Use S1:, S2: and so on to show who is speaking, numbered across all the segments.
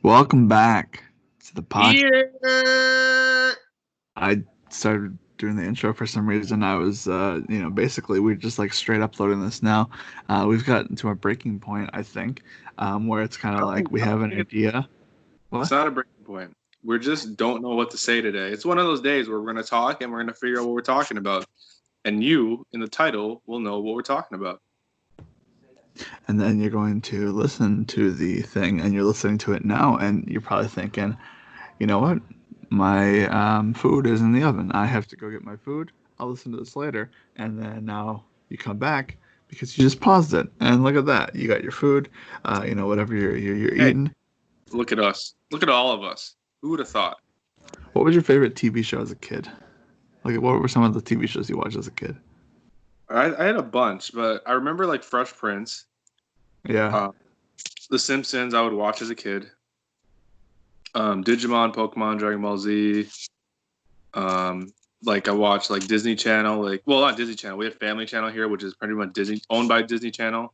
S1: Welcome back to the podcast.
S2: Yeah.
S1: I started doing the intro for some reason. I was, basically we're just like straight uploading this now. We've gotten to a breaking point, I think, where it's kind
S2: I
S1: of
S2: don't think,
S1: like we
S2: I don't
S1: have an
S2: think
S1: idea.
S2: it's
S1: What?
S2: not a breaking point. We just don't know what to say today. It's one of those days where we're going to talk and we're going to figure out what we're talking about. And you, in the title, will know what we're talking about.
S1: And then you're going to listen to the thing, and you're listening to it now, and you're probably thinking, you know what? My food is in the oven. I have to go get my food. I'll listen to this later. And then now you come back because you just paused it. And look at that. You got your food, whatever you're
S2: Hey,
S1: eating.
S2: look at us. Look at all of us. Who would have thought?
S1: What was your favorite TV show as a kid? Like, what were some of the TV shows you watched as a kid?
S2: I had a bunch, but I remember like Fresh Prince,
S1: Yeah.
S2: uh, The Simpsons. I would watch as a kid. Digimon, Pokemon, Dragon Ball Z. Like I watched like Disney Channel. Like, well, not Disney Channel. We have Family Channel here, which is pretty much Disney, owned by Disney Channel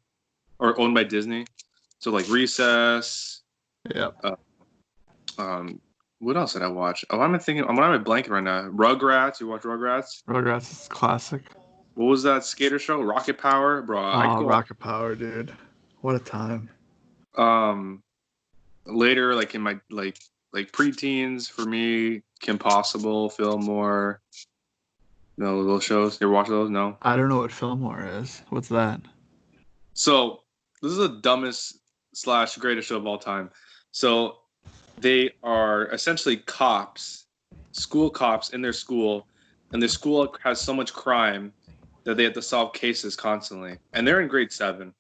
S2: or owned by Disney. So like Recess.
S1: Yep.
S2: Uh, um, what else did I watch? Oh, I'm thinking. What am I blanking right now? Rugrats. You watch Rugrats?
S1: Rugrats is classic.
S2: What was that skater show? Rocket Power, bro. I could
S1: Oh,
S2: go on.
S1: Rocket Power, dude. What a time.
S2: Um, later, like in my like preteens for me, Kim Possible, Fillmore. No, those shows. You ever watch those? No.
S1: I don't know what Fillmore is. What's that?
S2: So this is the dumbest slash greatest show of all time. So they are essentially cops, school cops in their school, and their school has so much crime that they have to solve cases constantly. And they're in grade 7.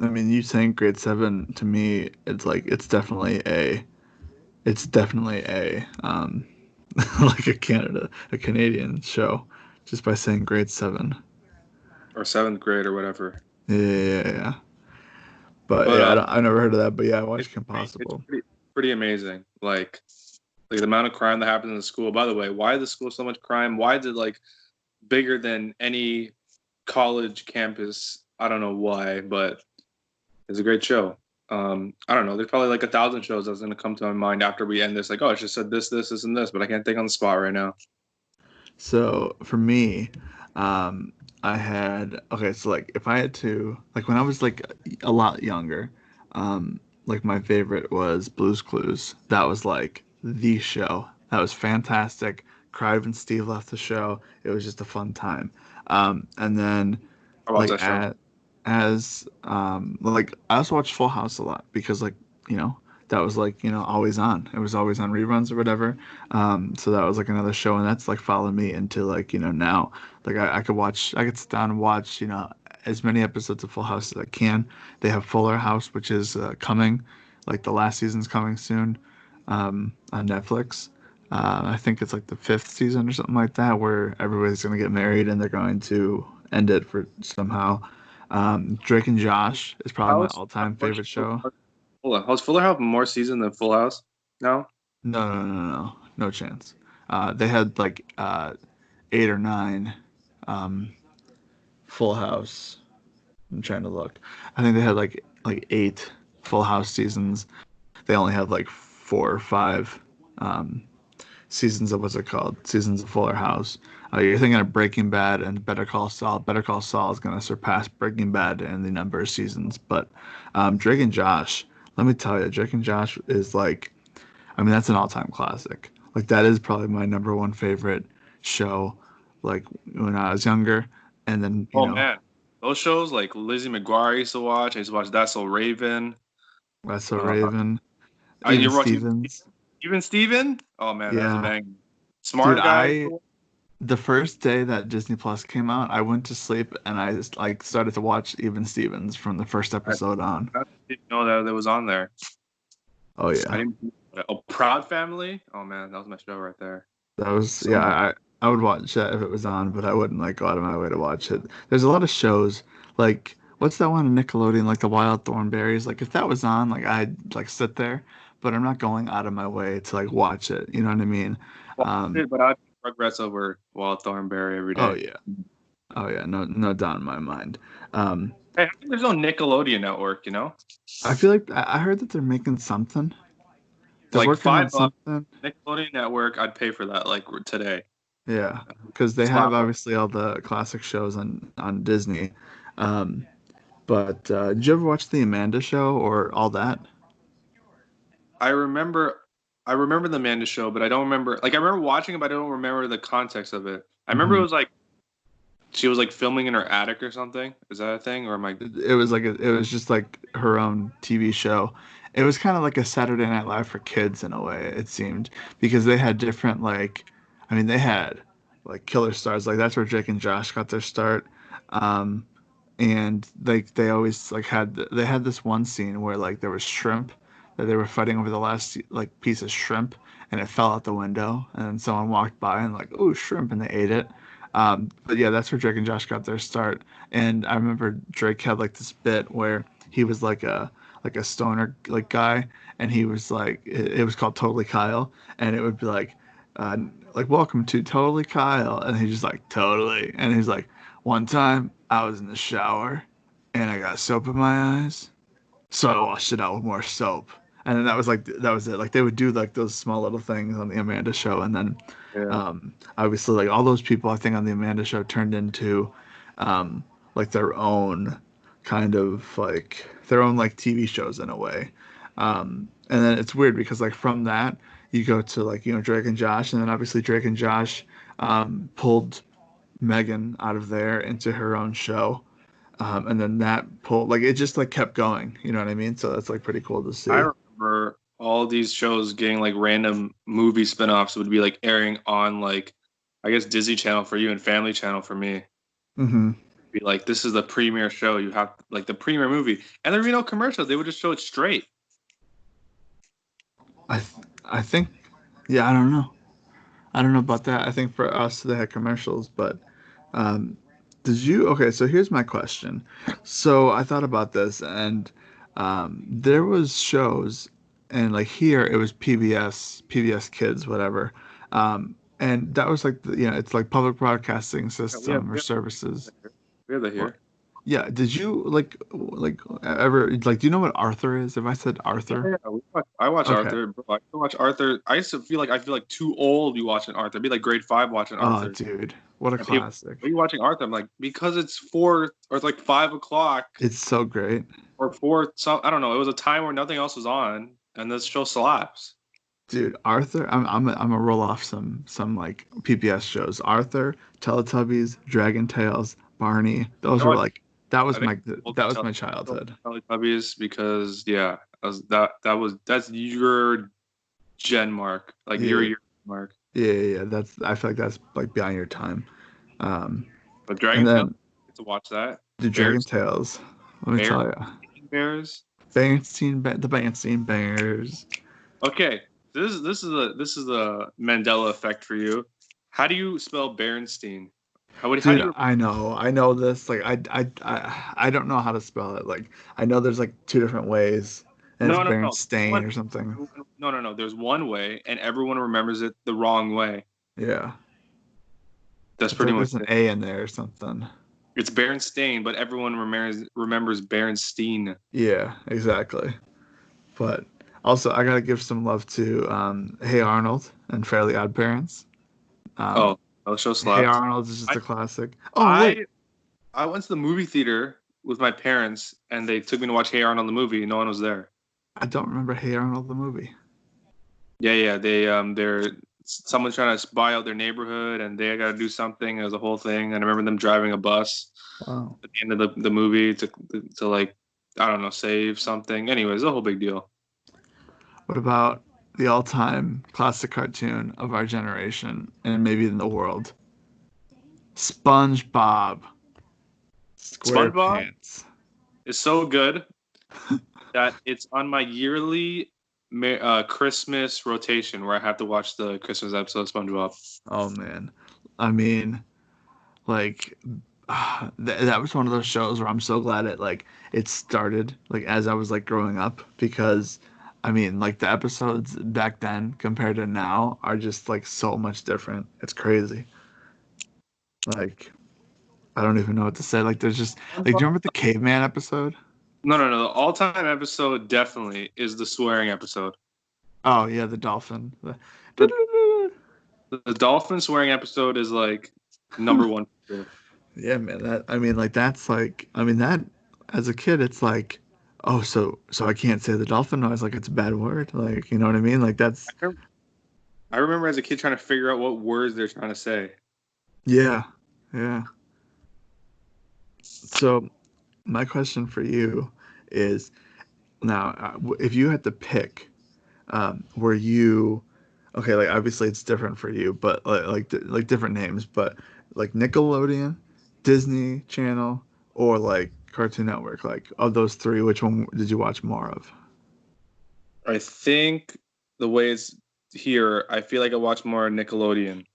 S1: I mean, you saying grade seven to me, it's definitely a like a Canadian show, just by saying grade seven.
S2: Or 7th grade or whatever.
S1: Yeah. But
S2: But
S1: yeah, I never heard of that. But yeah, I
S2: it's
S1: watched Kim
S2: it's
S1: Possible.
S2: pretty amazing. Like the amount of crime that happens in the school. By the way, why is the school so much crime? Why is it like bigger than any college campus? I don't know why, but it's a great show. I don't know. There's probably like 1,000 shows that's gonna come to my mind after we end this. Like, oh, I just said this, and this, but I can't think on the spot right now.
S1: So for me, I had okay. So like, if I had to, like, when I was like a lot younger, like my favorite was Blue's Clues. That was like the show. That was fantastic. Cried when Steve left the show. It was just a fun time. And then
S2: I watched
S1: like
S2: that show.
S1: like I also watched Full House a lot because like that was like always on. It was always on reruns or whatever. So that was like another show, and that's like followed me into like now. Like I could sit down and watch as many episodes of Full House as I can. They have Fuller House, which is coming, like the last season's coming soon, on Netflix. I think it's like the fifth season or something like that, where everybody's gonna get married and they're going to end it for somehow. Drake and Josh is probably my
S2: House.
S1: all-time favorite show.
S2: Hold on. Has Fuller House more season than Full House? No.
S1: No chance. They had like eight or nine um, Full House. I'm trying to look. I think they had like eight Full House seasons. They only had like four or five um, seasons of what's it called? Seasons of Fuller House. You're thinking of Breaking Bad and Better Call Saul. Better Call Saul is going to surpass Breaking Bad in the number of seasons. But Drake and Josh, let me tell you, Drake and Josh is like, I mean, that's an all-time classic. Like that is probably my number one favorite show. Like when I was younger, and then
S2: Oh man, those shows like Lizzie McGuire I used to watch. I used to watch That's So Raven.
S1: That's So
S2: Uh,
S1: Raven,
S2: I
S1: even
S2: you ever watch
S1: Stevens.
S2: Even Steven? Oh man, that was a
S1: Yeah,
S2: bang.
S1: dude,
S2: Smart guy.
S1: I the first day that Disney Plus came out, I went to sleep and I just like started to watch Even Stevens from the first
S2: I,
S1: episode on.
S2: I didn't know that was on there.
S1: Oh
S2: I
S1: yeah,
S2: didn't. Oh, Proud Family. Oh man, that was my show right there.
S1: that was
S2: So
S1: yeah.
S2: much.
S1: I would watch that if it was on, but I wouldn't like go out of my way to watch it. There's a lot of shows like what's that one on Nickelodeon, like the Wild Thornberries. Like if that was on, like I'd like sit there, but I'm not going out of my way to like watch it. You know what I mean?
S2: Watched
S1: Um,
S2: it, but I'd Rugrats over Wild Thornberry every
S1: oh
S2: day.
S1: yeah, oh yeah, no doubt in my mind.
S2: Hey, how come there's no Nickelodeon network?
S1: I feel like I heard that they're making something. They're
S2: Like
S1: working on
S2: $5
S1: something.
S2: Nickelodeon network, I'd pay for that like today.
S1: Yeah, because they have
S2: Slap up.
S1: obviously all the classic shows on Disney. Um, but did you ever watch the Amanda Show or all that?
S2: I remember, I remember the Amanda Show, but I don't remember. Like I remember watching it, but I don't remember the context of it. I remember it
S1: Hmm.
S2: was like she was like filming in her attic or something. Is that a thing, or am I?
S1: It was like it was just like her own TV show. It was kind of like a Saturday Night Live for kids in a way, it seemed, because they had different like, I mean, they had like killer stars. Like that's where Jake and Josh got their start. Um, and like they always like they had this one scene where like there was shrimp that they were fighting over the last like piece of shrimp and it fell out the window and then someone walked by and like oh shrimp and they ate it. But yeah, that's where Drake and Josh got their start. And I remember Drake had like this bit where he was like a stoner like guy and he was like it was called Totally Kyle and it would be uh, like welcome to Totally Kyle and he's just like totally and he's like one time I was in the shower and I got soap in my eyes, so I washed it out with more soap. And then that was it. Like they would do like those small little things on the Amanda Show, and then
S2: Yeah.
S1: obviously like all those people I think on the Amanda Show turned into um, like their own kind of like their own like TV shows in a way. And then it's weird because like from that you go to like Drake and Josh, and then obviously Drake and Josh pulled Megan out of there into her own show. And then that pulled like it just like kept going, you know what I mean? So that's like pretty cool to
S2: I
S1: see.
S2: remember all these shows getting like random movie spin-offs would be like airing on like I guess Disney Channel for you and Family Channel for me.
S1: Hmm.
S2: Be like this is the premiere show. You have like the premiere movie, and there'd be no commercials. They would just show it straight.
S1: I think yeah, I don't know. I don't know about that. I think for us they had commercials, but um did you okay, so here's my question. So I thought about this and there was shows and like here it was PBS Kids, whatever. And that was like it's like public broadcasting
S2: Yeah, we have
S1: system or
S2: we have,
S1: services.
S2: we have that
S1: What?
S2: here.
S1: Yeah, did you like ever like do you know what Arthur is? If I said
S2: Yeah,
S1: Arthur?
S2: yeah. I watch
S1: Okay.
S2: Arthur. Bro, I used to watch Arthur. I feel like too old to be watching Arthur. I'd be like grade 5 watching
S1: Oh,
S2: Arthur.
S1: dude, what a
S2: And people, are
S1: classic.
S2: you watching Arthur? I'm like, because it's 4 or it's like 5 o'clock
S1: It's so great.
S2: or 4. So I don't know. It was a time where nothing else was on, and this show slaps.
S1: Dude, Arthur, I'm gonna roll off some like PBS shows. Arthur, Teletubbies, Dragon Tales, Barney.
S2: You
S1: Those
S2: know
S1: were
S2: what?
S1: like that
S2: I
S1: was
S2: think
S1: my
S2: both
S1: that was
S2: tell
S1: my childhood.
S2: Teletubbies because yeah, that's your gen mark, like your
S1: Yeah,
S2: year mark.
S1: yeah. That's I feel like that's like beyond your time. Um,
S2: But
S1: and
S2: Dragon Tail,
S1: then
S2: get to watch that.
S1: the Dragon
S2: Bears,
S1: Tales. Let me
S2: Bears,
S1: tell you,
S2: Bears.
S1: The Bernstein Bears.
S2: Okay, this is a Mandela effect for you. How do you spell Berenstein? How do
S1: Dude,
S2: you?
S1: I know this. Like, I don't know how to spell it. Like, I know there's like two different ways, and it's
S2: No.
S1: Berenstain
S2: One,
S1: or something.
S2: no. There's one way, and everyone remembers it the wrong way.
S1: Yeah,
S2: That's
S1: I feel
S2: pretty
S1: like
S2: much
S1: there's an
S2: it.
S1: A in there or something.
S2: It's Berenstain, but everyone remembers Berenstein.
S1: Yeah, exactly. But also, I gotta give some love to Hey Arnold and Fairly Odd Parents. Um,
S2: Oh, the show
S1: Hey
S2: slaps.
S1: Arnold is just
S2: I
S1: a classic. Oh wait,
S2: I I went to the movie theater with my parents, and they took me to watch Hey Arnold the movie. No one was there.
S1: I don't remember Hey Arnold the movie.
S2: Yeah. They're someone's trying to buy out their neighborhood, and they got to do something. It was a whole thing. And I remember them driving a bus
S1: Wow.
S2: at the end of the movie to like I don't know save something. Anyways, a whole big deal.
S1: What about the all-time classic cartoon of our generation and maybe in the world? SpongeBob
S2: SpongeBob
S1: SquarePants.
S2: is so good that it's on my yearly Christmas rotation where I have to watch the Christmas episode of SpongeBob.
S1: Oh man. I mean, like that was one of those shows where I'm so glad it started like as I was like growing up because I mean, like the episodes back then compared to now are just like so much different. It's crazy. Like I don't even know what to say. Like there's just like, do you remember the caveman episode?
S2: No, no, no. The all-time episode definitely is the swearing episode.
S1: Oh yeah, the dolphin.
S2: The the dolphin swearing episode is like number one.
S1: Yeah, man. That I mean, like that's like I mean that as a kid, it's like, oh, so I can't say the dolphin noise, like it's a bad word, like you know what I mean? Like that's
S2: I remember as a kid trying to figure out what words they're trying to say.
S1: yeah, yeah. So my question for you is now, if you had to pick, were you okay? Like obviously it's different for you, but like different names, but like Nickelodeon, Disney Channel, or like Cartoon Network. Like of those three, which one did you watch more of?
S2: I think the way it's here, I feel like I watch more Nickelodeon.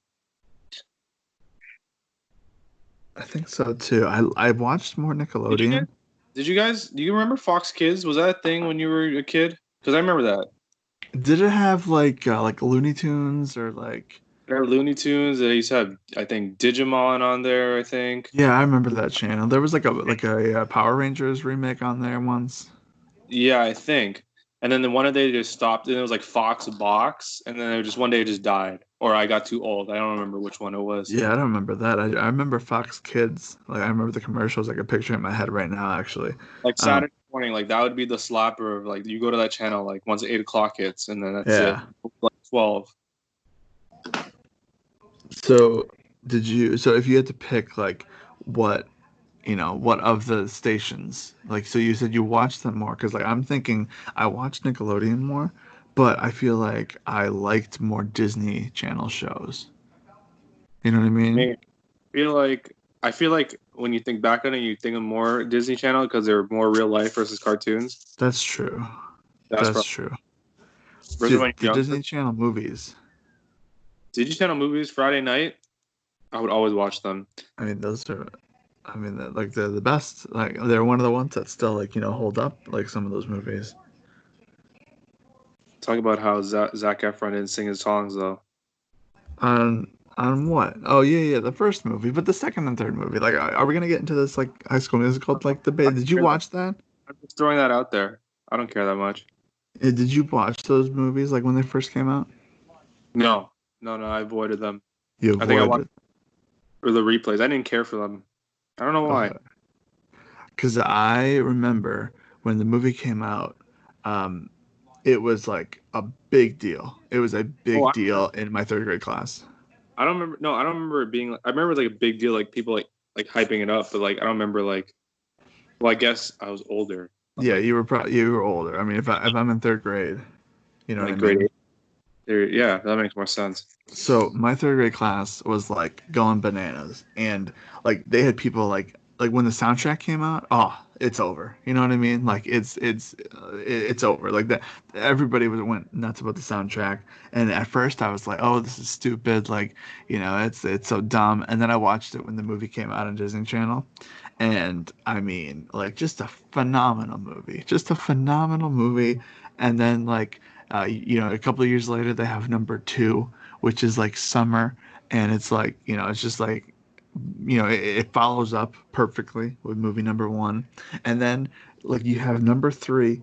S1: I think so too. I watched more
S2: Did you guys?
S1: Nickelodeon.
S2: Did you guys? Do you remember Fox Kids? Was that a thing when you were a kid? Because I remember that.
S1: Did it have like Looney Tunes or like?
S2: There were Looney Tunes. They used to have, I think, Digimon on there. I think.
S1: Yeah, I remember that channel. There was like a Power Rangers remake on there once.
S2: Yeah, I think. And then one day they just stopped, and it was like Fox Box, and then it just one day it just died, or I got too old. I don't remember which one it was.
S1: Yeah, I don't remember that. I remember Fox Kids. Like I remember the commercials. I can picture it in my head right now, actually.
S2: Like
S1: Um,
S2: Saturday morning, like that would be the slapper of like you go to that channel like once 8 o'clock hits, and then that's it.
S1: yeah.
S2: Like 12.
S1: So did you? So if you had to pick like what what of the stations? Like so you said you watched them more because like I'm thinking I watched Nickelodeon more, but I feel like I liked more Disney Channel shows. You know what I mean?
S2: Me, I feel like when you think back on it, you think of more Disney Channel because they're more real life versus cartoons.
S1: That's true.
S2: That's
S1: That's
S2: probably
S1: true.
S2: versus when
S1: Dude, the
S2: you're younger.
S1: Disney Channel movies.
S2: Disney Channel movies Friday night, I would always watch them.
S1: I mean, those are. I mean, like they're the best. Like they're one of the ones that still like hold up. Like some of those movies.
S2: Talk about how Zac Efron didn't sing his songs though.
S1: On what? Oh yeah, yeah, the first movie, but the second and third movie. Like, are we gonna get into this like High School Musical like
S2: I
S1: debate?
S2: don't
S1: Did you
S2: care that.
S1: watch that?
S2: I'm just throwing that out there. I don't care that much.
S1: Did you watch those movies like when they first came out?
S2: No, no, no. I avoided them.
S1: You
S2: I think I
S1: avoided
S2: watched
S1: it.
S2: the replays. I didn't care for them. I don't know why.
S1: Okay. Because I remember when the movie came out, um, it was like a big deal. It was a
S2: Oh,
S1: big deal in my third grade class.
S2: I don't remember. No, I don't remember it being. I remember like a big deal, like people like hyping it up, but like I don't remember like. Well, I guess I was older,
S1: Yeah, you were older. I mean, if I'm in third grade, you know what I
S2: like grade
S1: mean?
S2: eight. Yeah, that makes more sense.
S1: So my third grade class was like going bananas, and like they had people like when the soundtrack came out, oh, it's over. You know what I mean? Like it's over. Like that, everybody went nuts about the soundtrack, and at first I was like, oh, this is stupid. Like it's so dumb. And then I watched it when the movie came out on Disney Channel, and I mean, like just a phenomenal movie, just a phenomenal movie. And then like a couple of years later, they have number two, which is like summer, and it's like it's just like it follows up perfectly with movie number one, and then like you have number three,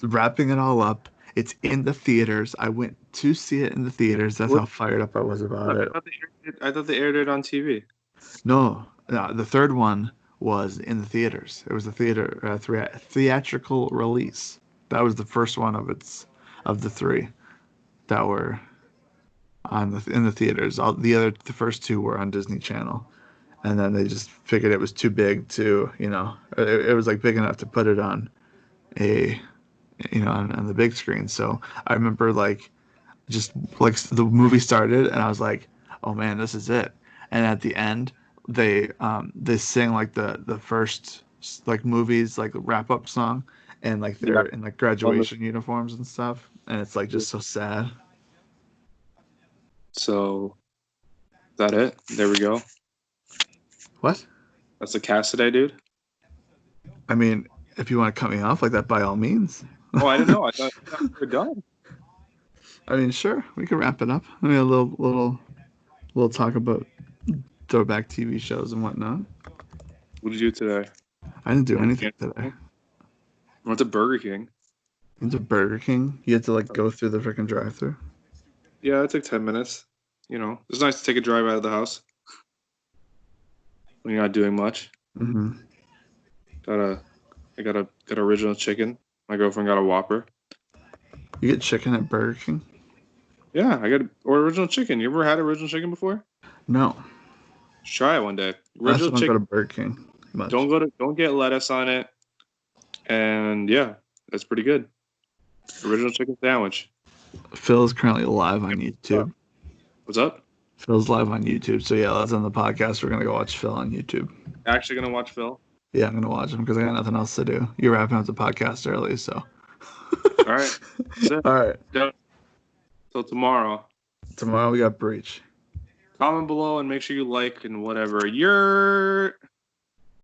S1: wrapping it all up. It's in the theaters. I went to see it in the theaters. That's
S2: What?
S1: how fired up I was about
S2: I
S1: it.
S2: thought I thought they aired it on TV.
S1: No, no, the third one was in the theaters. It was a theatrical release. That was the first one of the three that were in the theaters. The first two were on Disney Channel, and then they just figured it was too big to it was like big enough to put it on a on the big screen. So I remember like just like the movie started, and I was like, oh man, this is it. And at the end, they sing like the first like movies like wrap up song, and like
S2: Yeah.
S1: they're in like graduation uniforms and stuff, and it's like just so sad.
S2: So is that it? There we go.
S1: What?
S2: That's the cast today, dude.
S1: I mean, if you want to cut me off like that, by all means.
S2: Oh, I didn't know. I thought we were done.
S1: I mean, sure, we can wrap it up. I mean, a little talk about throwback TV shows and whatnot.
S2: What did you do today?
S1: I didn't do
S2: Went
S1: anything
S2: to
S1: today.
S2: went to Burger King.
S1: Into Burger King. You had to like go through the freaking drive-through.
S2: Yeah, it took 10 minutes. You know, it's nice to take a drive out of the house when you're not doing much.
S1: Mm-hmm.
S2: I got original chicken. My girlfriend got a Whopper.
S1: You get chicken at Burger King?
S2: Yeah, or original chicken. You ever had original chicken before?
S1: No.
S2: Just try it one day.
S1: I also
S2: Original
S1: don't go to
S2: chicken.
S1: Burger King much.
S2: Don't get lettuce on it. And yeah, that's pretty good. Original chicken sandwich.
S1: Phil is currently live on YouTube.
S2: What's up?
S1: Phil's live on YouTube. So yeah, let's end the podcast. We're gonna go watch Phil on YouTube.
S2: Actually gonna watch Phil.
S1: Yeah, I'm gonna watch him because I got nothing else to do. You're wrapping up the podcast early, so.
S2: All right. That's it.
S1: All right.
S2: Till tomorrow.
S1: Tomorrow we got Breach.
S2: Comment below and make sure you like and whatever. You're